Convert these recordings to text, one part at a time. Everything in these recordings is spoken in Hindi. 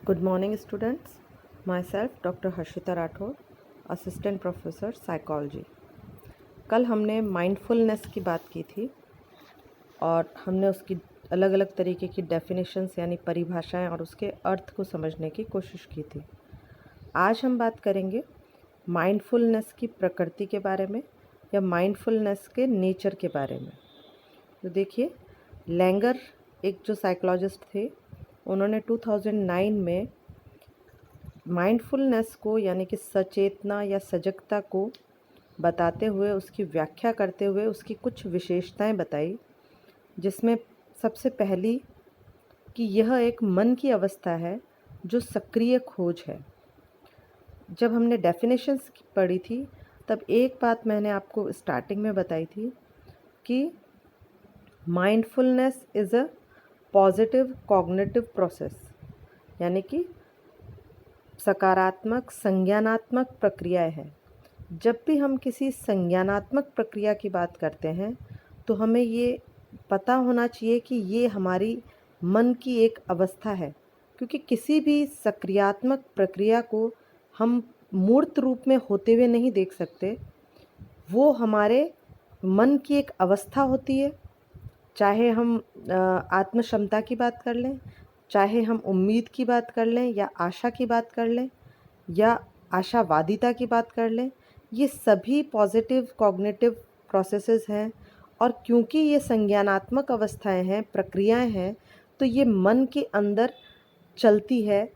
Good morning students. Myself Dr. Harshita Rathod, Assistant Professor Psychology. कल हमने माइंडफुलनेस की बात की थी और हमने उसकी अलग अलग तरीके की डेफिनेशंस यानी परिभाषाएं और उसके अर्थ को समझने की कोशिश की थी। आज हम बात करेंगे माइंडफुलनेस की प्रकृति के बारे में या माइंडफुलनेस के नेचर के बारे में। तो देखिए, लैंगर एक जो साइकोलॉजिस्ट थे, उन्होंने 2009 में माइंडफुलनेस को यानी कि सचेतना या सजगता को बताते हुए, उसकी व्याख्या करते हुए उसकी कुछ विशेषताएं बताई, जिसमें सबसे पहली कि यह एक मन की अवस्था है जो सक्रिय खोज है। जब हमने डेफिनेशंस पढ़ी थी तब एक बात मैंने आपको स्टार्टिंग में बताई थी कि mindfulness is a positive cognitive process, यानी कि सकारात्मक संज्ञानात्मक प्रक्रियाएं है। जब भी हम किसी संज्ञानात्मक प्रक्रिया की बात करते हैं तो हमें ये पता होना चाहिए कि ये हमारी मन की एक अवस्था है, क्योंकि किसी भी सक्रियात्मक प्रक्रिया को हम मूर्त रूप में होते हुए नहीं देख सकते। वो हमारे मन की एक अवस्था होती है। चाहे हम आत्म क्षमता की बात कर लें, चाहे हम उम्मीद की बात कर लें या आशा की बात कर लें या आशावादिता की बात कर लें, ये सभी पॉजिटिव कॉग्निटिव प्रोसेसेस हैं। और क्योंकि ये संज्ञानात्मक अवस्थाएं हैं, प्रक्रियाएं हैं, तो ये मन के अंदर चलती है,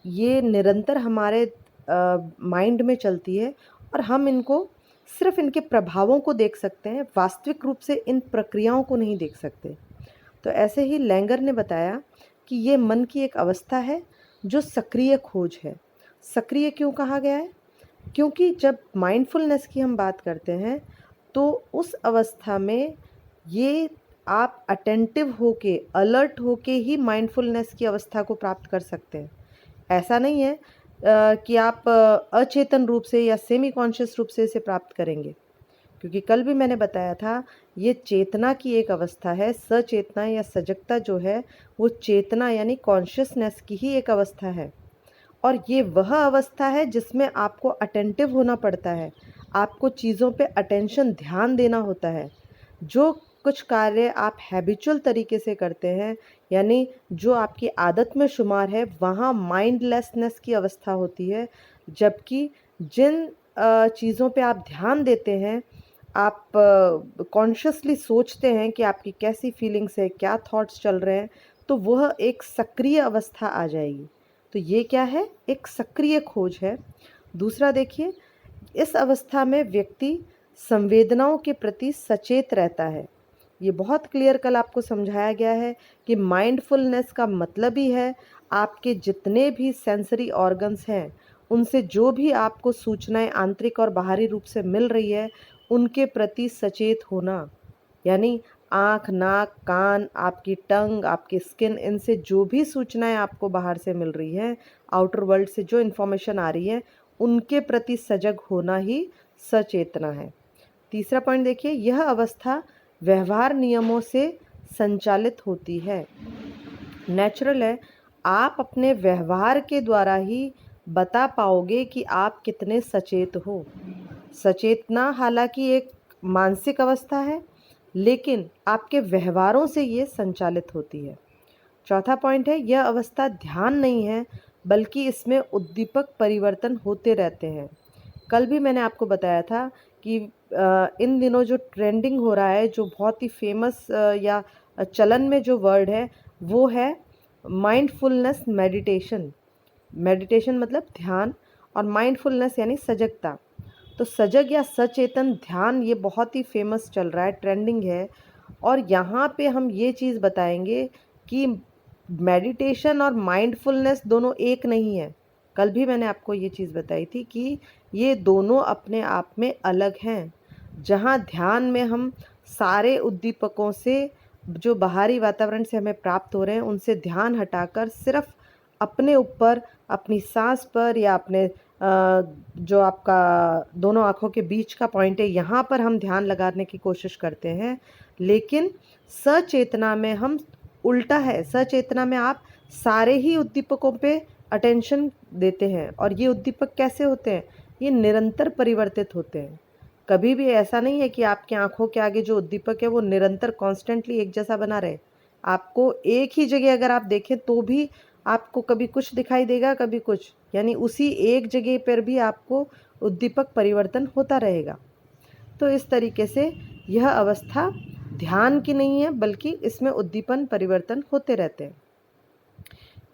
ये निरंतर हमारे माइंड में चलती है और हम इनको सिर्फ इनके प्रभावों को देख सकते हैं, वास्तविक रूप से इन प्रक्रियाओं को नहीं देख सकते। तो ऐसे ही लैंगर ने बताया कि ये मन की एक अवस्था है जो सक्रिय खोज है। सक्रिय क्यों कहा गया है? क्योंकि जब माइंडफुलनेस की हम बात करते हैं तो उस अवस्था में ये आप अटेंटिव होके, अलर्ट होके ही माइंडफुलनेस की अवस्था को प्राप्त कर सकते हैं। ऐसा नहीं है कि आप अचेतन रूप से या सेमी कॉन्शियस रूप से इसे प्राप्त करेंगे, क्योंकि कल भी मैंने बताया था ये चेतना की एक अवस्था है। सचेतना या सजगता जो है वो चेतना यानी कॉन्शियसनेस की ही एक अवस्था है, और ये वह अवस्था है जिसमें आपको अटेंटिव होना पड़ता है, आपको चीज़ों पे अटेंशन ध्यान देना होता है। जो कुछ कार्य आप हैबिचुअल तरीके से करते हैं, यानी जो आपकी आदत में शुमार है, वहाँ माइंडलेसनेस की अवस्था होती है। जबकि जिन चीज़ों पे आप ध्यान देते हैं, आप कॉन्शियसली सोचते हैं कि आपकी कैसी फीलिंग्स है, क्या थॉट्स चल रहे हैं, तो वह एक सक्रिय अवस्था आ जाएगी। तो ये क्या है? एक सक्रिय खोज है। दूसरा देखिए, इस अवस्था में व्यक्ति संवेदनाओं के प्रति सचेत रहता है। ये बहुत क्लियर कल आपको समझाया गया है कि माइंडफुलनेस का मतलब ही है आपके जितने भी सेंसरी ऑर्गन्स हैं, उनसे जो भी आपको सूचनाएं आंतरिक और बाहरी रूप से मिल रही है, उनके प्रति सचेत होना। यानी आँख, नाक, कान, आपकी टंग, आपकी स्किन, इनसे जो भी सूचनाएं आपको बाहर से मिल रही हैं, आउटर वर्ल्ड से जो इन्फॉर्मेशन आ रही है, उनके प्रति सजग होना ही सचेतना है। तीसरा पॉइंट देखिए, यह अवस्था व्यवहार नियमों से संचालित होती है। नेचुरल है, आप अपने व्यवहार के द्वारा ही बता पाओगे कि आप कितने सचेत हो। सचेतना हालांकि एक मानसिक अवस्था है, लेकिन आपके व्यवहारों से ये संचालित होती है। चौथा पॉइंट है, यह अवस्था ध्यान नहीं है, बल्कि इसमें उद्दीपक परिवर्तन होते रहते हैं। कल भी मैंने आपको बताया था कि इन दिनों जो ट्रेंडिंग हो रहा है, जो बहुत ही फेमस या चलन में जो वर्ड है, वो है माइंडफुलनेस मेडिटेशन। मेडिटेशन मतलब ध्यान, और माइंडफुलनेस यानी सजगता। तो सजग या सचेतन ध्यान ये बहुत ही फेमस चल रहा है, ट्रेंडिंग है। और यहाँ पे हम ये चीज़ बताएंगे कि मेडिटेशन और माइंडफुलनेस दोनों एक नहीं है। कल भी मैंने आपको ये चीज़ बताई थी कि ये दोनों अपने आप में अलग हैं। जहाँ ध्यान में हम सारे उद्दीपकों से, जो बाहरी वातावरण से हमें प्राप्त हो रहे हैं, उनसे ध्यान हटाकर सिर्फ अपने ऊपर, अपनी सांस पर या अपने जो आपका दोनों आँखों के बीच का पॉइंट है, यहाँ पर हम ध्यान लगाने की कोशिश करते हैं। लेकिन सचेतना में हम उल्टा है। सचेतना में आप सारे ही उद्दीपकों पे अटेंशन देते हैं। और ये उद्दीपक कैसे होते हैं? ये निरंतर परिवर्तित होते हैं। कभी भी ऐसा नहीं है कि आपकी आँखों के आगे जो उद्दीपक है वो निरंतर कॉन्स्टेंटली एक जैसा बना रहे। आपको एक ही जगह अगर आप देखें तो भी आपको कभी कुछ दिखाई देगा, कभी कुछ, यानी उसी एक जगह पर भी आपको उद्दीपक परिवर्तन होता रहेगा। तो इस तरीके से यह अवस्था ध्यान की नहीं है, बल्कि इसमें उद्दीपन परिवर्तन होते रहते हैं।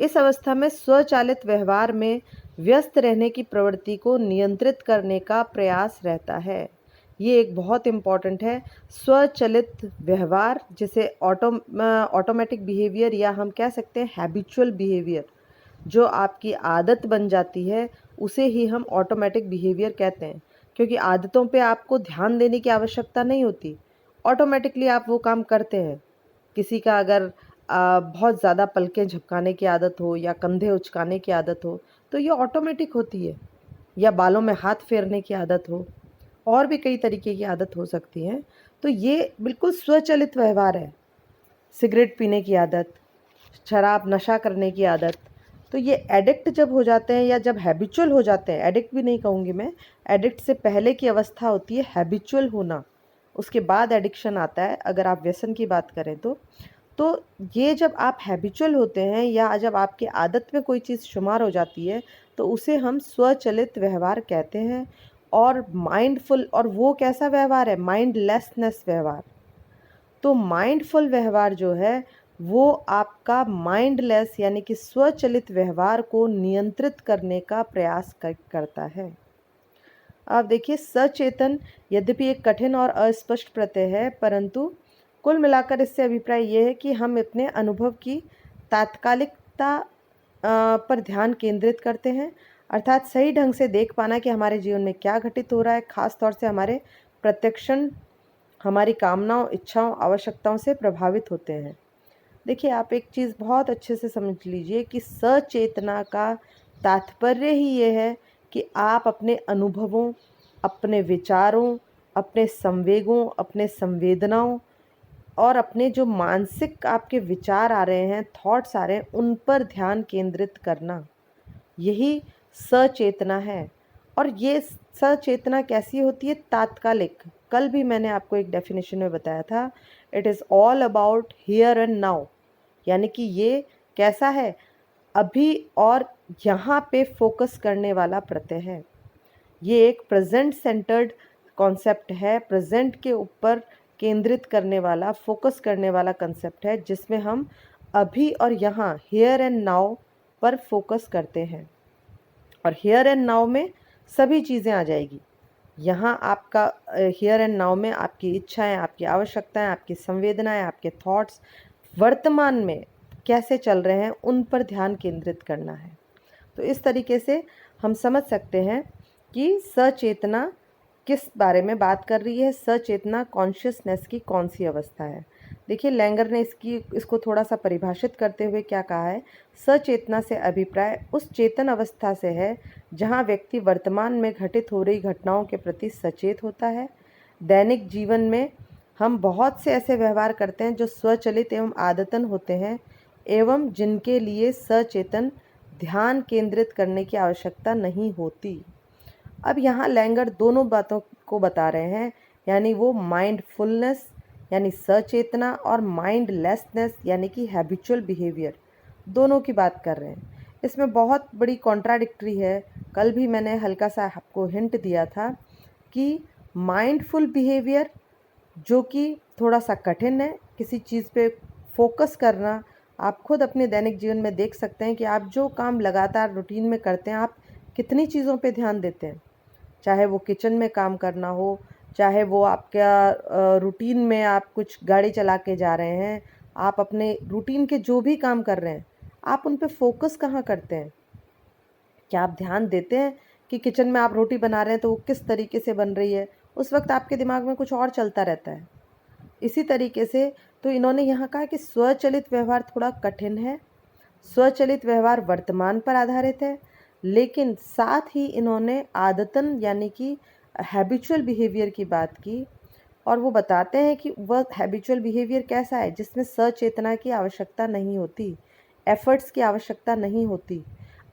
इस अवस्था में स्वचालित व्यवहार में व्यस्त रहने की प्रवृत्ति को नियंत्रित करने का प्रयास रहता है। ये एक बहुत इम्पॉर्टेंट है। स्वचालित व्यवहार, जिसे ऑटोमेटिक बिहेवियर या हम कह सकते हैं हैबिचुअल बिहेवियर, जो आपकी आदत बन जाती है उसे ही हम ऑटोमेटिक बिहेवियर कहते हैं। क्योंकि आदतों पे आपको ध्यान देने की आवश्यकता नहीं होती, ऑटोमेटिकली आप वो काम करते हैं। किसी का अगर बहुत ज़्यादा पलकें झपकाने की आदत हो या कंधे उचकाने की आदत हो तो ये ऑटोमेटिक होती है, या बालों में हाथ फेरने की आदत हो, और भी कई तरीके की आदत हो सकती है। तो ये बिल्कुल स्वचालित व्यवहार है। सिगरेट पीने की आदत, शराब नशा करने की आदत, तो ये एडिक्ट जब हो जाते हैं या जब हैबिचुअल हो जाते हैं, एडिक्ट भी नहीं कहूँगी मैं, एडिक्ट से पहले की अवस्था होती है हैबिचुअल होना, उसके बाद एडिक्शन आता है अगर आप व्यसन की बात करें तो ये जब आप हैबिचुअल होते हैं या जब आपकी आदत में कोई चीज़ शुमार हो जाती है तो उसे हम स्वचालित व्यवहार कहते हैं। और माइंडफुल, और वो कैसा व्यवहार है? माइंडलेसनेस व्यवहार। तो माइंडफुल व्यवहार जो है वो आपका माइंडलेस यानी कि स्वचालित व्यवहार को नियंत्रित करने का प्रयास करता है। आप देखिए, सचेतन यद्यपि एक कठिन और अस्पष्ट प्रत्यय है, परंतु कुल मिलाकर इससे अभिप्राय ये है कि हम अपने अनुभव की तात्कालिकता पर ध्यान केंद्रित करते हैं, अर्थात सही ढंग से देख पाना कि हमारे जीवन में क्या घटित हो रहा है, खास तौर से हमारे प्रत्यक्षण हमारी कामनाओं, इच्छाओं, आवश्यकताओं से प्रभावित होते हैं। देखिए, आप एक चीज़ बहुत अच्छे से समझ लीजिए कि सचेतना का तात्पर्य ही ये है कि आप अपने अनुभवों, अपने विचारों, अपने संवेगों, अपने संवेदनाओं और अपने जो मानसिक आपके विचार आ रहे हैं, थॉट्स आ रहे हैं, उन पर ध्यान केंद्रित करना, यही सचेतना है। और ये सचेतना कैसी होती है? तात्कालिक। कल भी मैंने आपको एक डेफिनेशन में बताया था, it is all about here and now, यानी कि ये कैसा है? अभी और यहाँ पे फोकस करने वाला प्रत्यय है। ये एक प्रेजेंट सेंटर्ड कॉन्सेप्ट है, प्रेजेंट के ऊपर केंद्रित करने वाला, फोकस करने वाला कंसेप्ट है, जिसमें हम अभी और यहाँ, हियर एंड नाउ पर फोकस करते हैं। और हियर एंड नाउ में सभी चीज़ें आ जाएगी। यहाँ आपका हियर एंड नाउ में आपकी इच्छाएं, आपकी आवश्यकताएं, आपकी संवेदनाएं, आपके थॉट्स वर्तमान में कैसे चल रहे हैं, उन पर ध्यान केंद्रित करना है। तो इस तरीके से हम समझ सकते हैं कि सचेतना किस बारे में बात कर रही है, सचेतना कॉन्शियसनेस की कौन सी अवस्था है। देखिए, लैंगर ने इसको थोड़ा सा परिभाषित करते हुए क्या कहा है? सचेतना से अभिप्राय उस चेतन अवस्था से है जहाँ व्यक्ति वर्तमान में घटित हो रही घटनाओं के प्रति सचेत होता है। दैनिक जीवन में हम बहुत से ऐसे व्यवहार करते हैं जो स्वचालित एवं आदतन होते हैं एवं जिनके लिए सचेतन ध्यान केंद्रित करने की आवश्यकता नहीं होती। अब यहाँ लैंगर दोनों बातों को बता रहे हैं, यानी वो माइंडफुलनेस यानी सचेतना और माइंडलेसनेस यानी कि हैबिचुअल बिहेवियर, दोनों की बात कर रहे हैं। इसमें बहुत बड़ी कॉन्ट्राडिक्टरी है। कल भी मैंने हल्का सा आपको हिंट दिया था कि माइंडफुल बिहेवियर जो कि थोड़ा सा कठिन है, किसी चीज़ पे फोकस करना, आप खुद अपने दैनिक जीवन में देख सकते हैं कि आप जो काम लगातार रूटीन में करते हैं, आप कितनी चीज़ों पे ध्यान देते हैं। चाहे वो किचन में काम करना हो, चाहे वो आपका रूटीन में आप कुछ गाड़ी चला के जा रहे हैं, आप अपने रूटीन के जो भी काम कर रहे हैं, आप उन पे फोकस कहाँ करते हैं? क्या आप ध्यान देते हैं कि किचन में आप रोटी बना रहे हैं तो वो किस तरीके से बन रही है? उस वक्त आपके दिमाग में कुछ और चलता रहता है। इसी तरीके से तो इन्होंने यहाँ कहा कि स्वचालित व्यवहार थोड़ा कठिन है, स्वचालित व्यवहार वर्तमान पर आधारित है, लेकिन साथ ही इन्होंने आदतन यानी कि हैबिचुअल बिहेवियर की बात की। और वो बताते हैं कि वह हैबिचुअल बिहेवियर कैसा है जिसमें सचेतना की आवश्यकता नहीं होती, एफर्ट्स की आवश्यकता नहीं होती।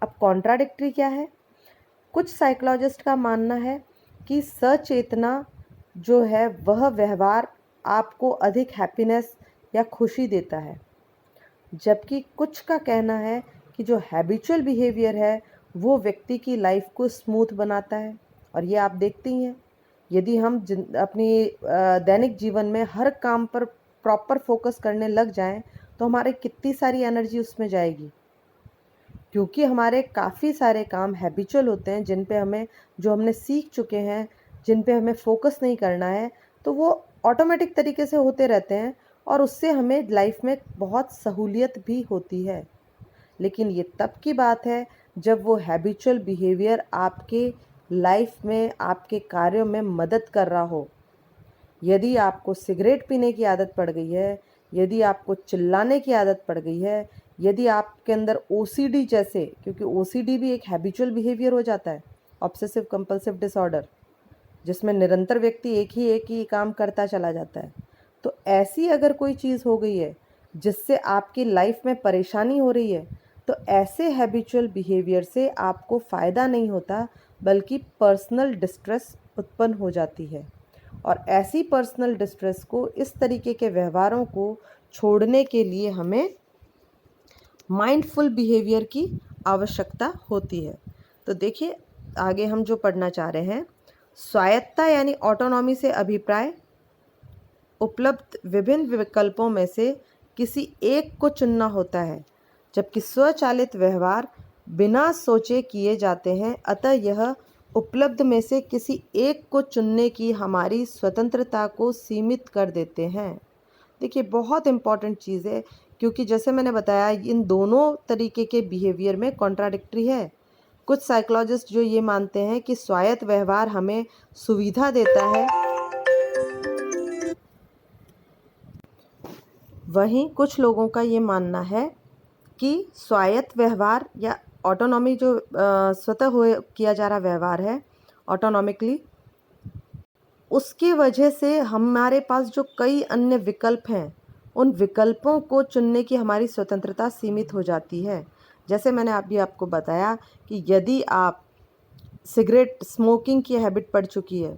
अब कॉन्ट्राडिक्टरी क्या है? कुछ साइकोलॉजिस्ट का मानना है कि सचेतना जो है वह व्यवहार आपको अधिक हैप्पीनेस या खुशी देता है, जबकि कुछ का कहना है कि जो हैबिचुअल बिहेवियर है वो व्यक्ति की लाइफ को स्मूथ बनाता है। और ये आप देखती हैं, यदि हम अपनी दैनिक जीवन में हर काम पर प्रॉपर फोकस करने लग जाएं तो हमारे कितनी सारी एनर्जी उसमें जाएगी, क्योंकि हमारे काफ़ी सारे काम हैबिचुअल होते हैं जिन पे हमें, जो हमने सीख चुके हैं, जिन पे हमें फोकस नहीं करना है, तो वो ऑटोमेटिक तरीके से होते रहते हैं और उससे हमें लाइफ में बहुत सहूलियत भी होती है। लेकिन ये तब की बात है जब वो हैबिचुअल बिहेवियर आपके लाइफ में, आपके कार्यों में मदद कर रहा हो। यदि आपको सिगरेट पीने की आदत पड़ गई है, यदि आपको चिल्लाने की आदत पड़ गई है, यदि आपके अंदर ओसीडी जैसे, क्योंकि ओसीडी भी एक हैबिचुअल बिहेवियर हो जाता है, ऑब्सेसिव कंपल्सिव डिसऑर्डर, जिसमें निरंतर व्यक्ति एक ही काम करता चला जाता है। तो ऐसी अगर कोई चीज़ हो गई है जिससे आपकी लाइफ में परेशानी हो रही है, तो ऐसे हैबिचुअल बिहेवियर से आपको फ़ायदा नहीं होता, बल्कि पर्सनल डिस्ट्रेस उत्पन्न हो जाती है। और ऐसी पर्सनल डिस्ट्रेस को, इस तरीके के व्यवहारों को छोड़ने के लिए हमें माइंडफुल बिहेवियर की आवश्यकता होती है। तो देखिए, आगे हम जो पढ़ना चाह रहे हैं, स्वायत्तता यानी ऑटोनॉमी से अभिप्राय उपलब्ध विभिन्न विकल्पों में से किसी एक को चुनना होता है, जबकि स्वचालित व्यवहार बिना सोचे किए जाते हैं। अतः यह उपलब्ध में से किसी एक को चुनने की हमारी स्वतंत्रता को सीमित कर देते हैं। देखिए, बहुत इम्पॉर्टेंट चीज़ है, क्योंकि जैसे मैंने बताया इन दोनों तरीके के बिहेवियर में कॉन्ट्राडिक्टरी है। कुछ साइकोलॉजिस्ट जो ये मानते हैं कि स्वायत्त व्यवहार हमें सुविधा देता है, वहीं कुछ लोगों का ये मानना है कि स्वायत्त व्यवहार या ऑटोनॉमी जो स्वतः हो किया जा रहा व्यवहार है ऑटोनॉमिकली, उसकी वजह से हमारे पास जो कई अन्य विकल्प हैं, उन विकल्पों को चुनने की हमारी स्वतंत्रता सीमित हो जाती है। जैसे मैंने अभी आपको बताया कि यदि आप सिगरेट स्मोकिंग की हैबिट पड़ चुकी है,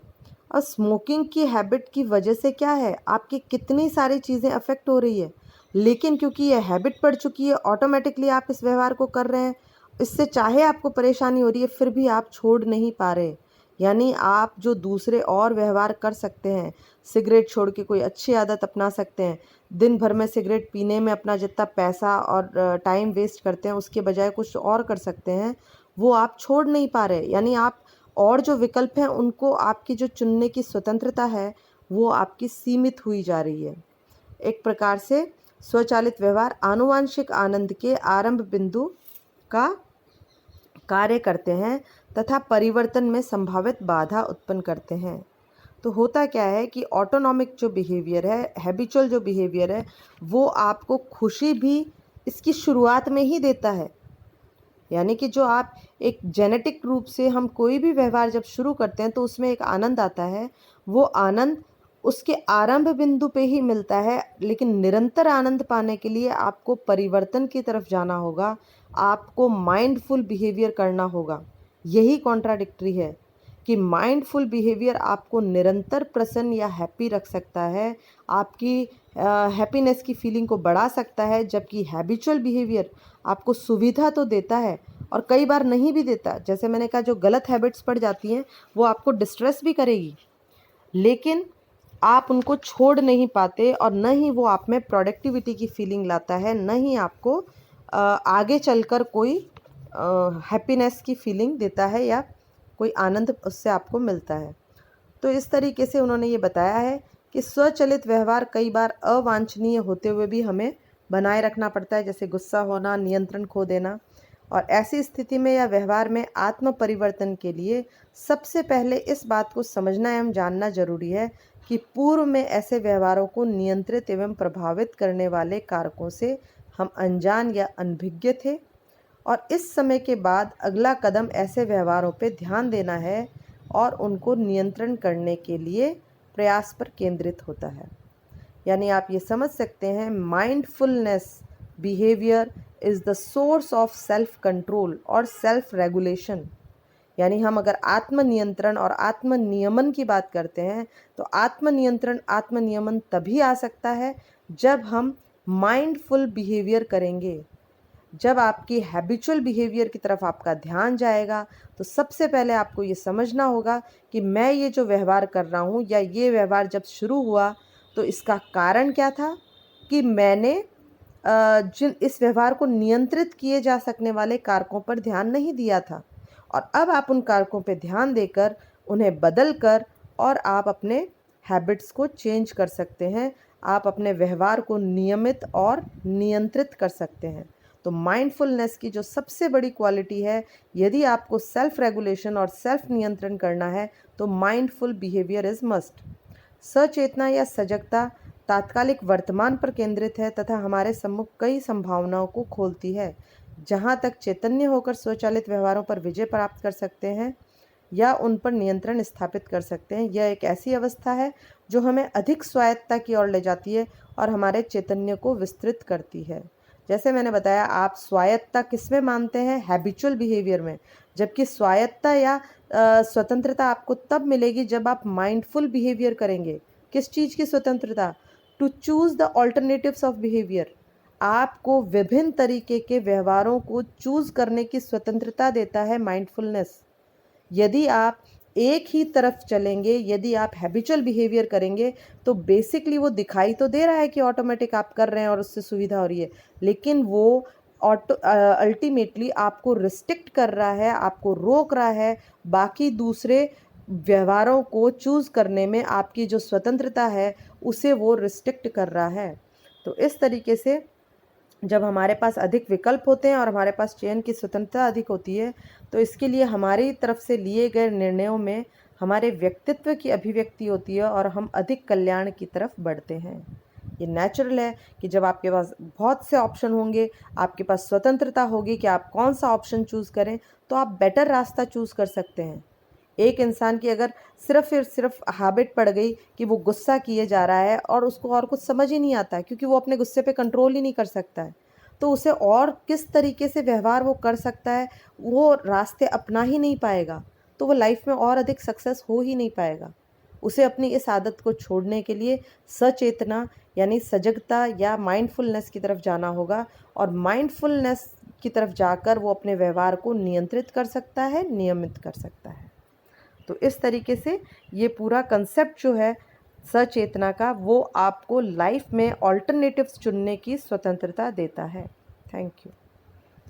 और स्मोकिंग की हैबिट की वजह से क्या है, आपकी कितनी सारी चीज़ें अफेक्ट हो रही है, लेकिन क्योंकि ये हैबिट पड़ चुकी है, ऑटोमेटिकली आप इस व्यवहार को कर रहे हैं। इससे चाहे आपको परेशानी हो रही है, फिर भी आप छोड़ नहीं पा रहे। यानी आप जो दूसरे और व्यवहार कर सकते हैं, सिगरेट छोड़ के कोई अच्छी आदत अपना सकते हैं, दिन भर में सिगरेट पीने में अपना जितना पैसा और टाइम वेस्ट करते हैं, उसके बजाय कुछ और कर सकते हैं, वो आप छोड़ नहीं पा रहे। यानी आप और जो विकल्प हैं उनको, आपकी जो चुनने की स्वतंत्रता है वो आपकी सीमित हुई जा रही है। एक प्रकार से स्वचालित व्यवहार आनुवांशिक आनंद के आरंभ बिंदु का कार्य करते हैं तथा परिवर्तन में संभावित बाधा उत्पन्न करते हैं। तो होता क्या है कि ऑटोनॉमिक जो बिहेवियर है, हैबिचुअल जो बिहेवियर है, वो आपको खुशी भी इसकी शुरुआत में ही देता है। यानी कि जो आप एक जेनेटिक रूप से, हम कोई भी व्यवहार जब शुरू करते हैं तो उसमें एक आनंद आता है, वो आनंद उसके आरंभ बिंदु पे ही मिलता है। लेकिन निरंतर आनंद पाने के लिए आपको परिवर्तन की तरफ जाना होगा, आपको माइंडफुल बिहेवियर करना होगा। यही कॉन्ट्राडिक्टरी है कि माइंडफुल बिहेवियर आपको निरंतर प्रसन्न या हैप्पी रख सकता है, आपकी हैप्पीनेस की फीलिंग को बढ़ा सकता है, जबकि हैबिचुअल बिहेवियर आपको सुविधा तो देता है और कई बार नहीं भी देता। जैसे मैंने कहा, जो गलत हैबिट्स पड़ जाती हैं वो आपको डिस्ट्रेस भी करेगी, लेकिन आप उनको छोड़ नहीं पाते, और न ही वो आप में प्रोडक्टिविटी की फीलिंग लाता है, न ही आपको आगे चलकर कोई हैप्पीनेस की फीलिंग देता है या कोई आनंद उससे आपको मिलता है। तो इस तरीके से उन्होंने ये बताया है कि स्वचालित व्यवहार कई बार अवांछनीय होते हुए भी हमें बनाए रखना पड़ता है, जैसे गुस्सा होना, नियंत्रण खो देना। और ऐसी स्थिति में या व्यवहार में आत्म परिवर्तन के लिए सबसे पहले इस बात को समझना एवं जानना जरूरी है कि पूर्व में ऐसे व्यवहारों को नियंत्रित एवं प्रभावित करने वाले कारकों से हम अनजान या अनभिज्ञ थे, और इस समय के बाद अगला कदम ऐसे व्यवहारों पर ध्यान देना है और उनको नियंत्रण करने के लिए प्रयास पर केंद्रित होता है। यानी आप ये समझ सकते हैं, mindfulness behaviour is the source of self control और सेल्फ रेगुलेशन। यानी हम अगर आत्मनियंत्रण और आत्मनियमन की बात करते हैं तो आत्मनियंत्रण आत्मनियमन तभी आ सकता है जब हम माइंडफुल बिहेवियर करेंगे। जब आपकी हैबिचुअल बिहेवियर की तरफ आपका ध्यान जाएगा तो सबसे पहले आपको ये समझना होगा कि मैं ये जो व्यवहार कर रहा हूँ या ये व्यवहार जब शुरू हुआ तो इसका कारण क्या था कि मैंने जिन इस व्यवहार को नियंत्रित किए जा सकने वाले कारकों पर ध्यान नहीं दिया था, और अब आप उन कारकों पर ध्यान देकर उन्हें बदल कर और आप अपने हैबिट्स को चेंज कर सकते हैं, आप अपने व्यवहार को नियमित और नियंत्रित कर सकते हैं। तो माइंडफुलनेस की जो सबसे बड़ी क्वालिटी है, यदि आपको सेल्फ रेगुलेशन और सेल्फ नियंत्रण करना है तो माइंडफुल बिहेवियर इज़ मस्ट। सचेतना या सजगता तात्कालिक वर्तमान पर केंद्रित है तथा हमारे सम्मुख कई संभावनाओं को खोलती है। जहाँ तक चैतन्य होकर स्वचालित व्यवहारों पर विजय प्राप्त कर सकते हैं या उन पर नियंत्रण स्थापित कर सकते हैं, यह एक ऐसी अवस्था है जो हमें अधिक स्वायत्तता की ओर ले जाती है और हमारे चैतन्य को विस्तृत करती है। जैसे मैंने बताया, आप स्वायत्तता किस में मानते हैं? हैबिचुअल बिहेवियर में, जबकि स्वायत्तता या स्वतंत्रता आपको तब मिलेगी जब आप माइंडफुल बिहेवियर करेंगे। किस चीज़ की स्वतंत्रता? To choose the alternatives of behaviour. आपको विभिन्न तरीके के व्यवहारों को चूज़ करने की स्वतंत्रता देता है माइंडफुलनेस। यदि आप एक ही तरफ चलेंगे, यदि आप हैबिचुअल बिहेवियर करेंगे तो बेसिकली वो दिखाई तो दे रहा है कि ऑटोमेटिक आप कर रहे हैं और उससे सुविधा हो रही है, लेकिन वो अल्टीमेटली आपको रिस्ट्रिक्ट कर रहा है, आपको रोक रहा है बाकी दूसरे व्यवहारों को चूज़ करने में। आपकी जो स्वतंत्रता है उसे वो रिस्ट्रिक्ट कर रहा है। तो इस तरीके से जब हमारे पास अधिक विकल्प होते हैं और हमारे पास चयन की स्वतंत्रता अधिक होती है तो इसके लिए हमारी तरफ से लिए गए निर्णयों में हमारे व्यक्तित्व की अभिव्यक्ति होती है और हम अधिक कल्याण की तरफ बढ़ते हैं। ये नेचुरल है कि जब आपके पास बहुत से ऑप्शन होंगे, आपके पास स्वतंत्रता होगी कि आप कौन सा ऑप्शन चूज़ करें, तो आप बेटर रास्ता चूज़ कर सकते हैं। एक इंसान की अगर सिर्फ हैबिट पड़ गई कि वो गुस्सा किए जा रहा है और उसको और कुछ समझ ही नहीं आता है क्योंकि वो अपने गुस्से पे कंट्रोल ही नहीं कर सकता है, तो उसे और किस तरीके से व्यवहार वो कर सकता है, वो रास्ते अपना ही नहीं पाएगा, तो वो लाइफ में और अधिक सक्सेस हो ही नहीं पाएगा। उसे अपनी इस आदत को छोड़ने के लिए सचेतना यानी सजगता या माइंडफुलनेस की तरफ जाना होगा, और माइंडफुलनेस की तरफ जाकर वो अपने व्यवहार को नियंत्रित कर सकता है, नियमित कर सकता है। तो इस तरीके से ये पूरा कंसेप्ट जो है सचेतना का, वो आपको लाइफ में ऑल्टरनेटिव्स चुनने की स्वतंत्रता देता है। Thank you.